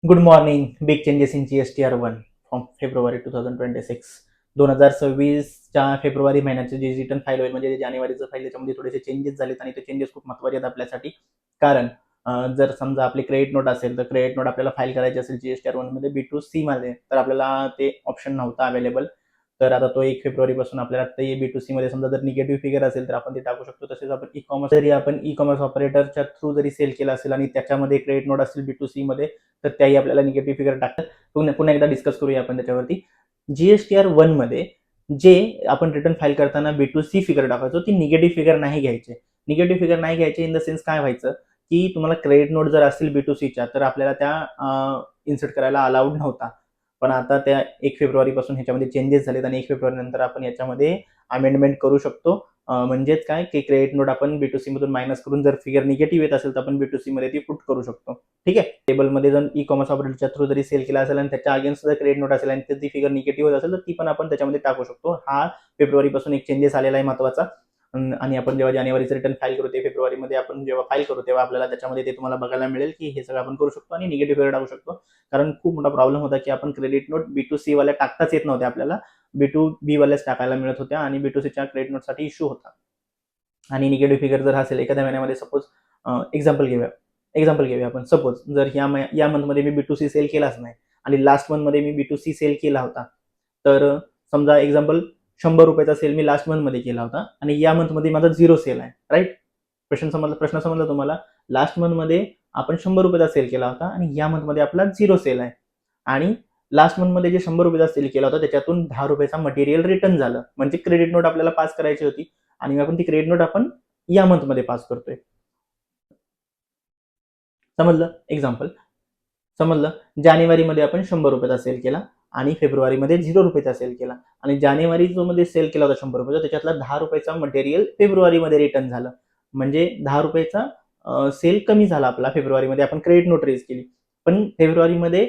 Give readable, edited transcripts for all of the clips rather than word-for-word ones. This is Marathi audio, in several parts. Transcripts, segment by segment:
Good morning. Big changes in GSTR1 from फेब्रुवारी 2026. 2026च्या फेब्रुवारी महिन्याचे जे रिटर्न फाईल होईल म्हणजे जानेवारीचं फाईल त्याच्यामध्ये थोडेसे चेंजेस झालेत आणि ते चेंजेस खूप महत्त्वाचे आहेत आपल्यासाठी. कारण जर समजा आपली क्रेडिट नोट असेल तर क्रेडिट नोट आपल्याला फाईल करायची असेल GSTR1 मध्ये B2C मध्ये तर आपल्याला ते ऑप्शन नव्हता अवेलेबल. तर आता तो 1 फेब्रुवारीपासून आपल्याला ते B2C मध्ये समजा जर निगेटिव्ह फिगर असेल तर आपण ते टाकू शकतो. तसेच आपण ई कॉमर्स ऑपरेटरच्या थ्रू जरी सेल केला असेल आणि त्याच्यामध्ये क्रेडिट नोट असेल B2C मध्ये तर त्याही आपल्याला निगेटिव्ह फिगर टाकतात. पुन्हा एकदा डिस्कस करूया आपण त्याच्यावरती. GSTR1 मध्ये जे आपण रिटर्न फाईल करताना B2C फिगर टाकायचो ती निगेटिव्ह फिगर नाही घ्यायची. निगेटिव्ह फिगर नाही घ्यायची इन द सेन्स काय व्हायचं की तुम्हाला क्रेडिट नोट जर असेल B2Cच्या तर आपल्याला त्या इन्सर्ट करायला अलाउड नव्हता. पण आता त्या 1 फेब्रुवारीपासून ह्याच्यामध्ये चेंजेस झालेत आणि 1 फेब्रुवारी नंतर आपण याच्यामध्ये अमेंडमेंट करू शकतो. म्हणजेच काय की क्रेडिट नोट आपण B2C मधून मायनस करून जर फिगर निगेटिव्ह येत असेल तर आपण B2C मध्ये ती पुट करू शकतो. ठीक आहे. टेबलमध्ये जर ई कॉमर्स ऑपरेटरच्या थ्रू जरी सेल केला असेल आणि त्याच्या अगेन्स्ट जर क्रेडिट नोट असेल आणि त्याची फिगर निगेटिव्ह होत असेल तर ती पण आपण त्याच्यामध्ये टाकू शकतो. हा फेब्रुवारीपासून एक चेंजेस आलेला आहे महत्त्वाचा. आणि आपण जेव्हा जानेवारीचं रिटर्न फाईल करू ते फेब्रुवारीमध्ये आपण जेव्हा फाईल करू तेव्हा आपल्याला त्याच्यामध्ये ते तुम्हाला बघायला मिळेल की हे सगळं आपण करू शकतो आणि निगेटिव्ह फिगर टाकू शकतो. कारण खूप मोठा प्रॉब्लेम होता की आपण क्रेडिट नोट B2C वाल्या टाकताच येत नव्हते आपल्याला. B2B वाल्याच टाकायला मिळत होत्या आणि B2Cच्या क्रेडिट नोटसाठी इश्यू होता. आणि निगेटिव्ह फिगर जर असेल एखाद्या महिन्यामध्ये सपोज एक्झाम्पल घेऊया आपण. सपोज जर या मंथमध्ये मी B2C सेल केलाच नाही आणि लास्ट मंथमध्ये मी B2C सेल केला होता. तर समजा एक्झाम्पल ₹100 सेल मी लास्ट मंथमध्ये केला होता आणि या मंथमध्ये माझा 0 सेल आहे. राईट? प्रश्न समजला तुम्हाला? लास्ट मंथमध्ये आपण ₹100 सेल केला होता आणि या मंथमध्ये आपला 0 सेल आहे. आणि लास्ट मंथमध्ये जे ₹100 सेल केला होता त्याच्यातून ₹10 मटेरियल रिटर्न झालं. म्हणजे क्रेडिट नोट आपल्याला पास करायची होती आणि आपण ती क्रेडिट नोट आपण या मंथमध्ये पास करतोय. समजलं? एक्झाम्पल समजलं. जानेवारीमध्ये आपण ₹100 सेल केला आणि फेब्रुवारीमध्ये ₹0 सेल केला आणि जानेवारी जो मध्ये सेल केला होता ₹100 त्याच्यातला ₹10 मटेरियल फेब्रुवारीमध्ये रिटर्न झालं. म्हणजे ₹10 सेल कमी झाला आपला फेब्रुवारीमध्ये आपण क्रेडिट नोट रेज केली. पण फेब्रुवारीमध्ये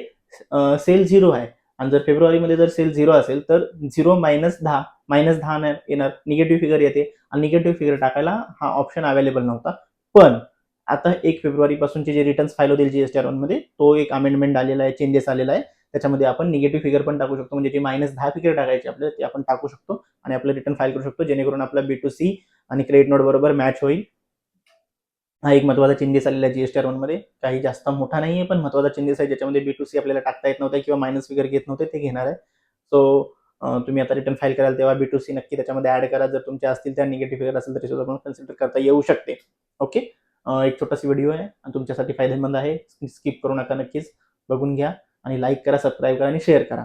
सेल 0 आहे आणि जर फेब्रुवारीमध्ये जर सेल 0 असेल तर 0 -10 येणार, निगेटिव्ह फिगर येते आणि निगेटिव्ह फिगर टाकायला हा ऑप्शन अवेलेबल नव्हता. पण आता 1 फेब्रुवारीपासूनचे जे रिटर्न्स फाईल होतील GSTR1 मध्ये तो एक अमेंडमेंट आलेला आहे, चेंजेस आलेला आहे. त्याच्यामध्ये आपण निगेटिव्ह फिगर पण टाकू शकतो. म्हणजे जे -10 फिगर टाकायची आपल्याला ते आपण टाकू शकतो आणि आपलं रिटर्न फाईल करू शकतो जेणेकरून आपला B2C आणि क्रेडिट नोट बरोबर मॅच होईल. हा एक महत्त्वाचा चेंजेस आलेला आहे GSTR1 मध्ये. काही जास्त मोठा नाहीये पण महत्त्वाचा चेंजेस आहे ज्याच्यामध्ये B2C आपल्याला टाकता येत नव्हतं किंवा मायनस फिगर घेत नव्हते ते घेणार आहे. सो तुम्ही आता रिटर्न फाईल कराल तेव्हा B2C नक्की त्याच्यामध्ये ॲड करा. जर तुमच्या असतील त्या निगेटिव्ह फिगर असेल तर ते सुद्धा आपण कन्सिडर करता येऊ शकते. ओके. एक छोटासा व्हिडिओ आहे आणि तुमच्यासाठी फायदेमंद आहे. स्किप करू नका, नक्कीच बघून घ्या आणि लाईक करा, सबस्क्राईब करा आणि शेअर करा.